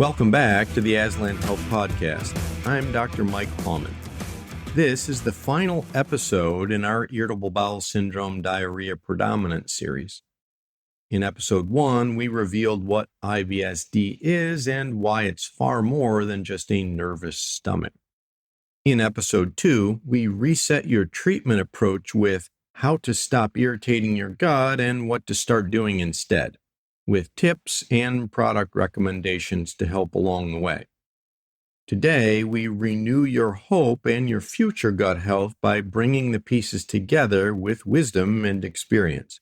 Welcome back to the Aslan Health Podcast. I'm Dr. Mike Hauman. This is the final episode in our Irritable Bowel Syndrome Diarrhea Predominant series. In episode 1, we revealed what IBS-D is and why it's far more than just a nervous stomach. In episode 2, we reset your treatment approach with how to stop irritating your gut and what to start doing instead, with tips and product recommendations to help along the way. Today, we renew your hope and your future gut health by bringing the pieces together with wisdom and experience.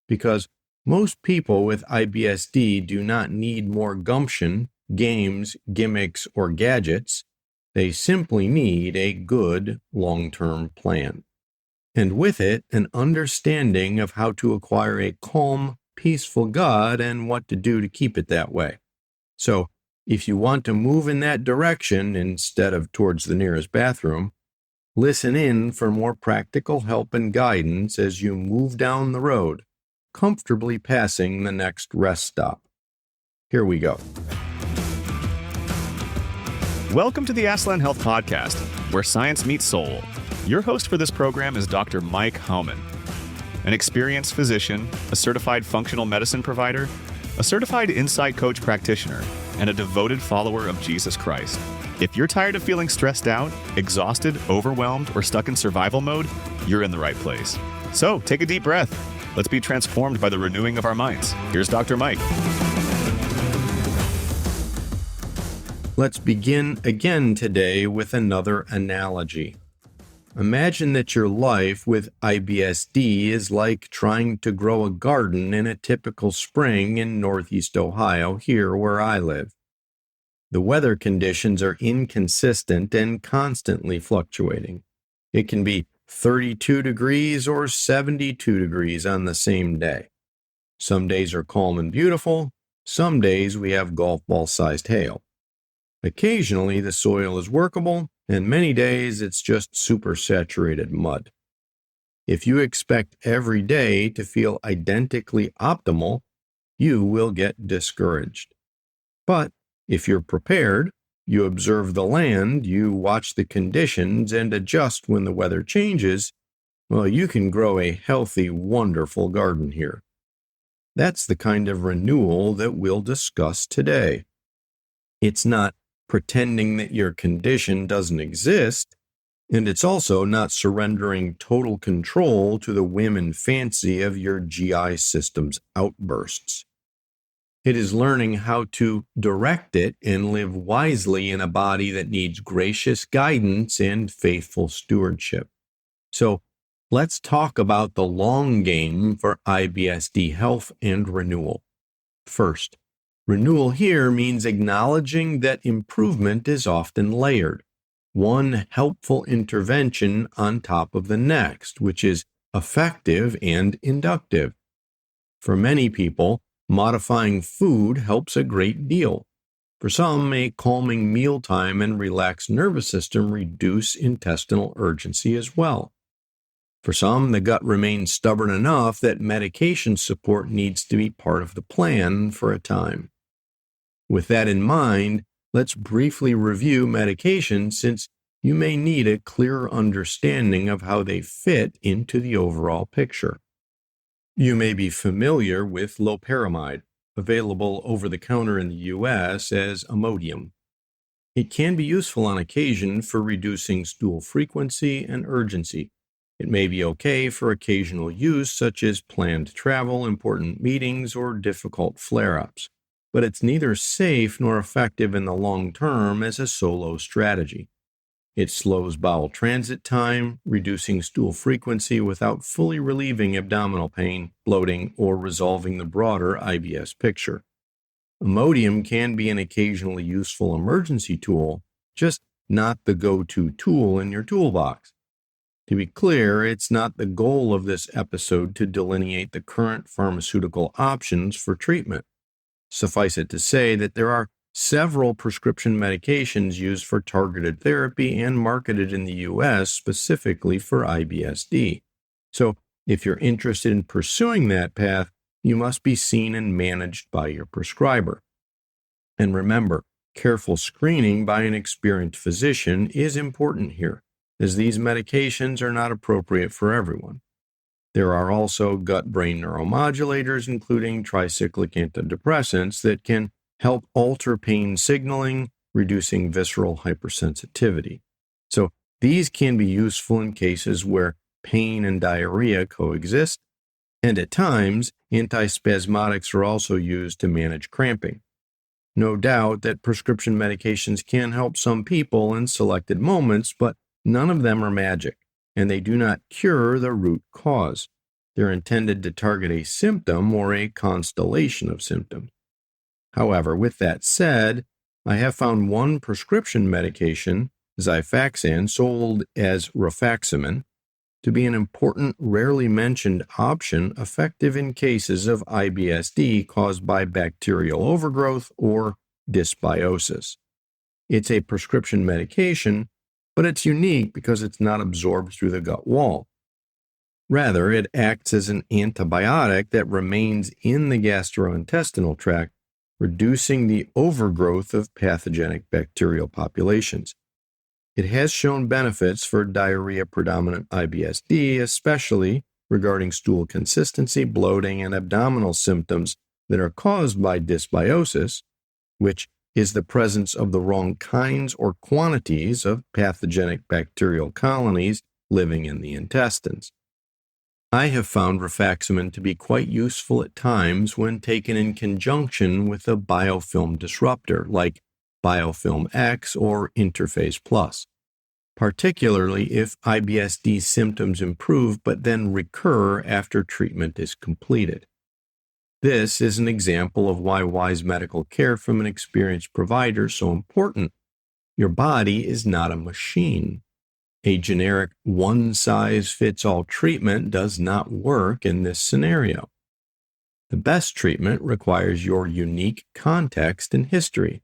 Because most people with IBS-D do not need more gumption, games, gimmicks, or gadgets. They simply need a good long-term plan. And with it, an understanding of how to acquire a calm, peaceful gut and what to do to keep it that way. So, if you want to move in that direction instead of towards the nearest bathroom, listen in for more practical help and guidance as you move down the road, comfortably passing the next rest stop. Here we go. Welcome to the Aslan Health Podcast, where science meets soul. Your host for this program is Dr. Mike Hauman, an experienced physician, a certified functional medicine provider, a certified insight coach practitioner, and a devoted follower of Jesus Christ. If you're tired of feeling stressed out, exhausted, overwhelmed, or stuck in survival mode, you're in the right place. So take a deep breath. Let's be transformed by the renewing of our minds. Here's Dr. Mike. Let's begin again today with another analogy. Imagine that your life with IBS-D is like trying to grow a garden in a typical spring in Northeast Ohio, here where I live. The weather conditions are inconsistent and constantly fluctuating. It can be 32 degrees or 72 degrees on the same day. Some days are calm and beautiful. Some days we have golf ball-sized hail. Occasionally, the soil is workable, and many days it's just supersaturated mud. If you expect every day to feel identically optimal, you will get discouraged. But if you're prepared, you observe the land, you watch the conditions, and adjust when the weather changes, well, you can grow a healthy, wonderful garden here. That's the kind of renewal that we'll discuss today. It's not pretending that your condition doesn't exist, and it's also not surrendering total control to the whim and fancy of your GI system's outbursts. It is learning how to direct it and live wisely in a body that needs gracious guidance and faithful stewardship. So, let's talk about the long game for IBS-D health and renewal. First, renewal here means acknowledging that improvement is often layered, one helpful intervention on top of the next, which is effective and inductive. For many people, modifying food helps a great deal. For some, a calming mealtime and relaxed nervous system reduce intestinal urgency as well. For some, the gut remains stubborn enough that medication support needs to be part of the plan for a time. With that in mind, let's briefly review medications since you may need a clearer understanding of how they fit into the overall picture. You may be familiar with loperamide, available over the counter in the U.S. as Imodium. It can be useful on occasion for reducing stool frequency and urgency. It may be okay for occasional use such as planned travel, important meetings, or difficult flare-ups. But it's neither safe nor effective in the long term as a solo strategy. It slows bowel transit time, reducing stool frequency without fully relieving abdominal pain, bloating, or resolving the broader IBS picture. Imodium can be an occasionally useful emergency tool, just not the go-to tool in your toolbox. To be clear, it's not the goal of this episode to delineate the current pharmaceutical options for treatment. Suffice it to say that there are several prescription medications used for targeted therapy and marketed in the U.S. specifically for IBS-D. So, if you're interested in pursuing that path, you must be seen and managed by your prescriber. And remember, careful screening by an experienced physician is important here, as these medications are not appropriate for everyone. There are also gut-brain neuromodulators, including tricyclic antidepressants, that can help alter pain signaling, reducing visceral hypersensitivity. So these can be useful in cases where pain and diarrhea coexist, and at times, antispasmodics are also used to manage cramping. No doubt that prescription medications can help some people in selected moments, but none of them are magic, and they do not cure the root cause. They're intended to target a symptom or a constellation of symptoms. However, with that said, I have found one prescription medication, Xifaxan, sold as rifaximin, to be an important, rarely mentioned option effective in cases of IBS-D caused by bacterial overgrowth or dysbiosis. It's a prescription medication, but it's unique because it's not absorbed through the gut wall. Rather, it acts as an antibiotic that remains in the gastrointestinal tract, reducing the overgrowth of pathogenic bacterial populations. It has shown benefits for diarrhea-predominant IBS-D, especially regarding stool consistency, bloating, and abdominal symptoms that are caused by dysbiosis, which is the presence of the wrong kinds or quantities of pathogenic bacterial colonies living in the intestines. I have found rifaximin to be quite useful at times when taken in conjunction with a biofilm disruptor like Biofilm X or Interphase Plus, particularly if IBS-D symptoms improve but then recur after treatment is completed. This is an example of why wise medical care from an experienced provider is so important. Your body is not a machine. A generic one-size-fits-all treatment does not work in this scenario. The best treatment requires your unique context and history.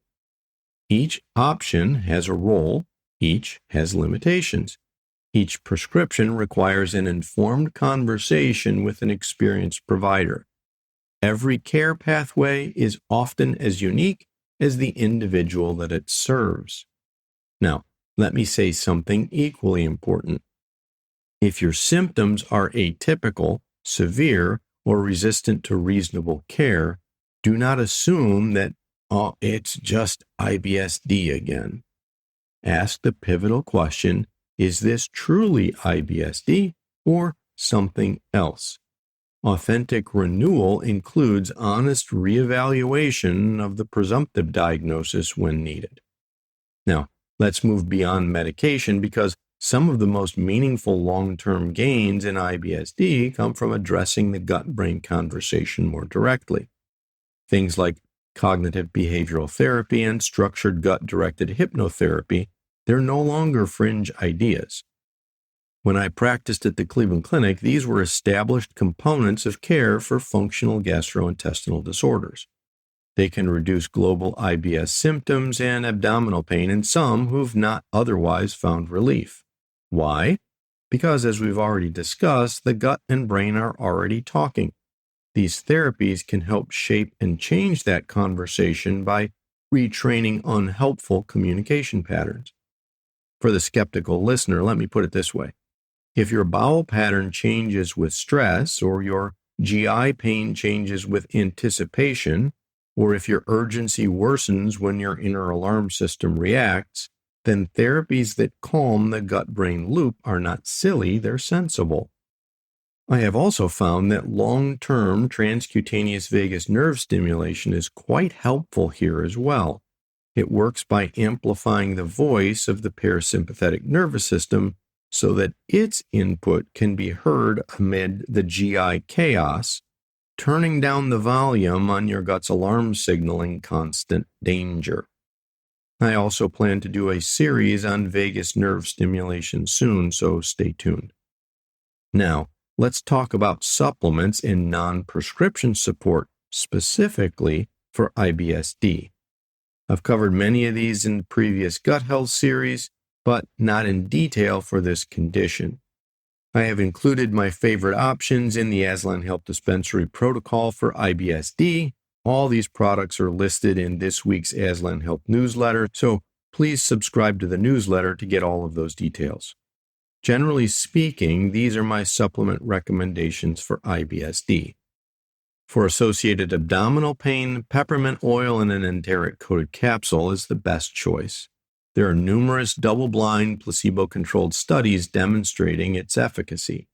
Each option has a role, each has limitations. Each prescription requires an informed conversation with an experienced provider. Every care pathway is often as unique as the individual that it serves. Now, let me say something equally important. If your symptoms are atypical, severe, or resistant to reasonable care, do not assume that, it's just IBS-D again. Ask the pivotal question, is this truly IBS-D or something else? Authentic renewal includes honest reevaluation of the presumptive diagnosis when needed. Now, let's move beyond medication because some of the most meaningful long-term gains in IBS-D come from addressing the gut-brain conversation more directly. Things like cognitive behavioral therapy and structured gut-directed hypnotherapy, they're no longer fringe ideas. When I practiced at the Cleveland Clinic, these were established components of care for functional gastrointestinal disorders. They can reduce global IBS symptoms and abdominal pain in some who've not otherwise found relief. Why? Because, as we've already discussed, the gut and brain are already talking. These therapies can help shape and change that conversation by retraining unhelpful communication patterns. For the skeptical listener, let me put it this way. If your bowel pattern changes with stress, or your GI pain changes with anticipation, or if your urgency worsens when your inner alarm system reacts, then therapies that calm the gut-brain loop are not silly, they're sensible. I have also found that long-term transcutaneous vagus nerve stimulation is quite helpful here as well. It works by amplifying the voice of the parasympathetic nervous system so that its input can be heard amid the GI chaos, turning down the volume on your gut's alarm signaling constant danger. I also plan to do a series on vagus nerve stimulation soon, so stay tuned. Now, let's talk about supplements and non-prescription support, specifically for IBS-D. I've covered many of these in the previous gut health series, but not in detail for this condition. I have included my favorite options in the Aslan Health Dispensary protocol for IBS-D, All these products are listed in this week's Aslan Health newsletter, so please subscribe to the newsletter to get all of those details. Generally speaking, these are my supplement recommendations for IBS-D. For associated abdominal pain, peppermint oil in an enteric-coated capsule is the best choice. There are numerous double-blind, placebo-controlled studies demonstrating its efficacy.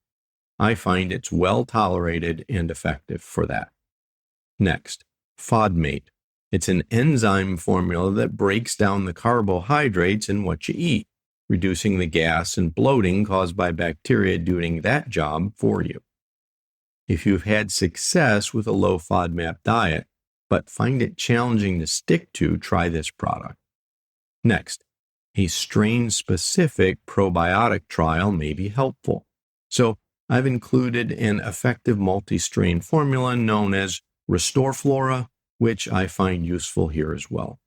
I find it's well tolerated and effective for that. Next, FODMate. It's an enzyme formula that breaks down the carbohydrates in what you eat, reducing the gas and bloating caused by bacteria doing that job for you. If you've had success with a low FODMAP diet, but find it challenging to stick to, try this product. Next, a strain-specific probiotic trial may be helpful. So I've included an effective multi-strain formula known as Restore Flora, which I find useful here as well.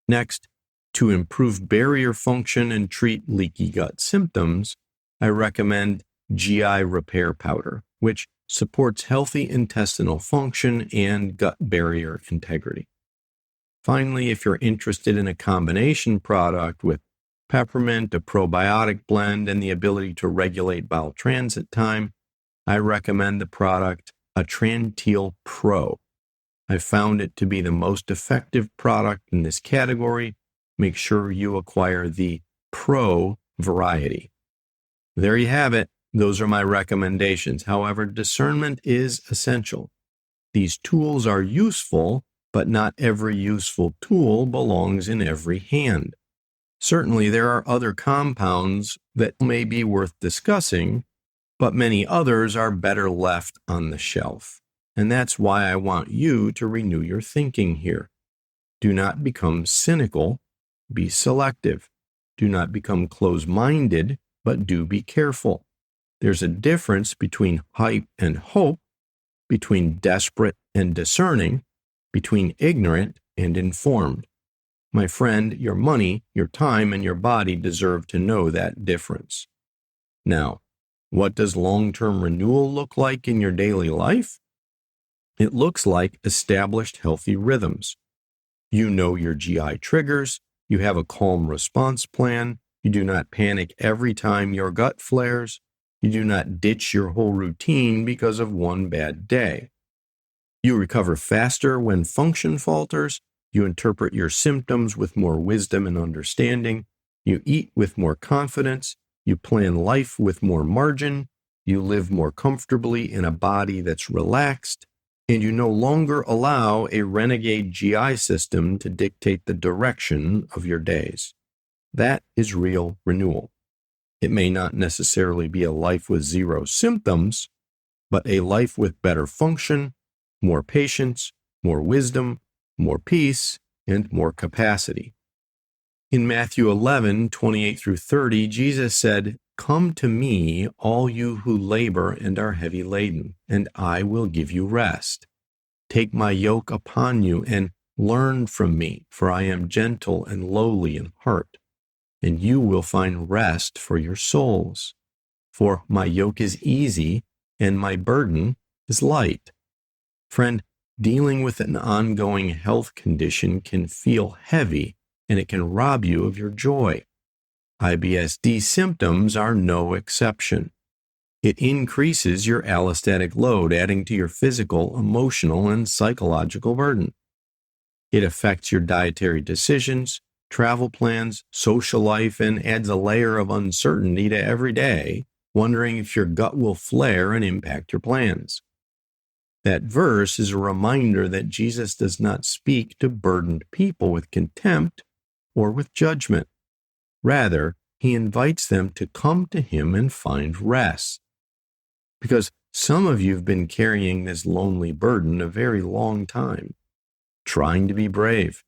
Next, to improve barrier function and treat leaky gut symptoms, I recommend GI Repair Powder, which supports healthy intestinal function and gut barrier integrity. Finally, if you're interested in a combination product with peppermint, a probiotic blend, and the ability to regulate bowel transit time, I recommend the product Atrantil Pro. I found it to be the most effective product in this category. Make sure you acquire the Pro variety. There you have it. Those are my recommendations. However, discernment is essential. These tools are useful, but not every useful tool belongs in every hand. Certainly, there are other compounds that may be worth discussing, but many others are better left on the shelf. And that's why I want you to renew your thinking here. Do not become cynical, be selective. Do not become closed-minded, but do be careful. There's a difference between hype and hope, between desperate and discerning, between ignorant and informed. My friend, your money, your time, and your body deserve to know that difference. Now, what does long-term renewal look like in your daily life? It looks like established healthy rhythms. You know your GI triggers, you have a calm response plan, you do not panic every time your gut flares, you do not ditch your whole routine because of one bad day. You recover faster when function falters, you interpret your symptoms with more wisdom and understanding, you eat with more confidence, you plan life with more margin, you live more comfortably in a body that's relaxed, and you no longer allow a renegade GI system to dictate the direction of your days. That is real renewal. It may not necessarily be a life with zero symptoms, but a life with better function, more patience, more wisdom, more peace, and more capacity. In Matthew 11:28-30, Jesus said, "Come to me, all you who labor and are heavy laden, and I will give you rest. Take my yoke upon you and learn from me, for I am gentle and lowly in heart, and you will find rest for your souls. For my yoke is easy and my burden is light." Friend, dealing with an ongoing health condition can feel heavy, and it can rob you of your joy. IBS-D symptoms are no exception. It increases your allostatic load, adding to your physical, emotional, and psychological burden. It affects your dietary decisions, travel plans, social life, and adds a layer of uncertainty to every day, wondering if your gut will flare and impact your plans. That verse is a reminder that Jesus does not speak to burdened people with contempt or with judgment. Rather, he invites them to come to him and find rest. Because some of you have been carrying this lonely burden a very long time, trying to be brave,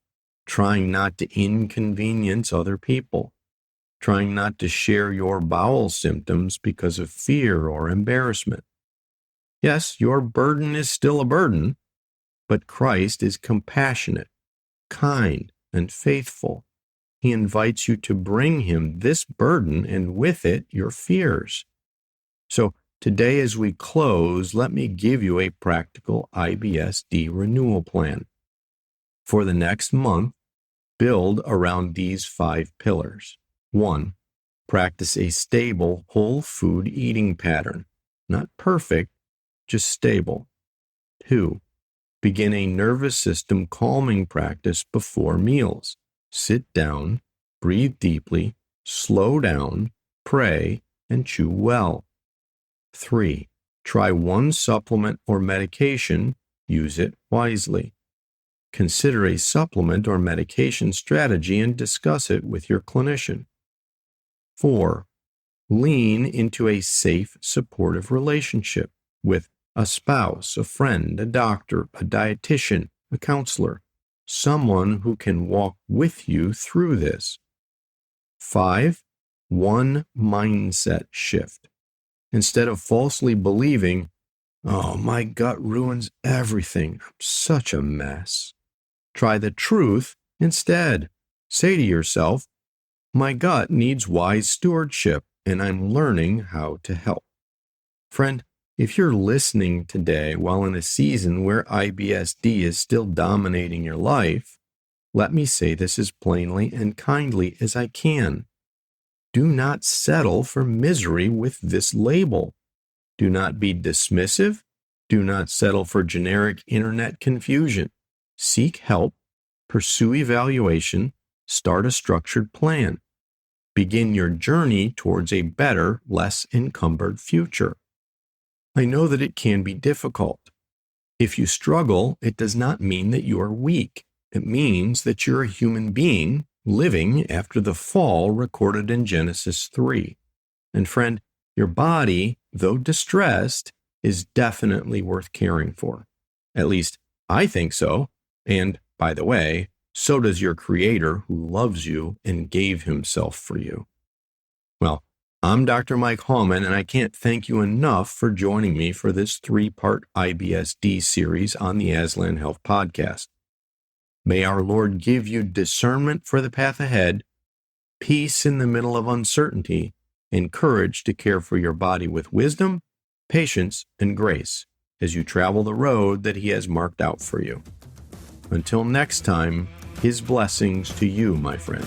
trying not to inconvenience other people, trying not to share your bowel symptoms because of fear or embarrassment. Yes, your burden is still a burden, but Christ is compassionate, kind, and faithful. He invites you to bring him this burden and with it your fears. So Today, as we close, let me give you a practical IBS-D renewal plan. For the next month, build around these 5 pillars. 1. Practice a stable, whole food eating pattern. Not perfect, just stable. 2. Begin a nervous system calming practice before meals. Sit down, breathe deeply, slow down, pray, and chew well. 3. Try one supplement or medication. Use it wisely. Consider a supplement or medication strategy and discuss it with your clinician. 4. Lean into a safe, supportive relationship with a spouse, a friend, a doctor, a dietitian, a counselor, someone who can walk with you through this. 5. One mindset shift. Instead of falsely believing, "Oh, my gut ruins everything. I'm such a mess," try the truth instead. Say to yourself, "My gut needs wise stewardship, and I'm learning how to help." Friend, if you're listening today while in a season where IBS-D is still dominating your life, let me say this as plainly and kindly as I can. Do not settle for misery with this label. Do not be dismissive. Do not settle for generic internet confusion. Seek help, pursue evaluation, start a structured plan. Begin your journey towards a better, less encumbered future. I know that it can be difficult. If you struggle, it does not mean that you are weak. It means that you're a human being living after the fall recorded in Genesis 3. And friend, your body, though distressed, is definitely worth caring for. At least, I think so. And, by the way, so does your Creator who loves you and gave Himself for you. Well, I'm Dr. Mike Hauman, and I can't thank you enough for joining me for this 3-part IBS-D series on the Aslan Health Podcast. May our Lord give you discernment for the path ahead, peace in the middle of uncertainty, and courage to care for your body with wisdom, patience, and grace as you travel the road that He has marked out for you. Until next time, His blessings to you, my friend.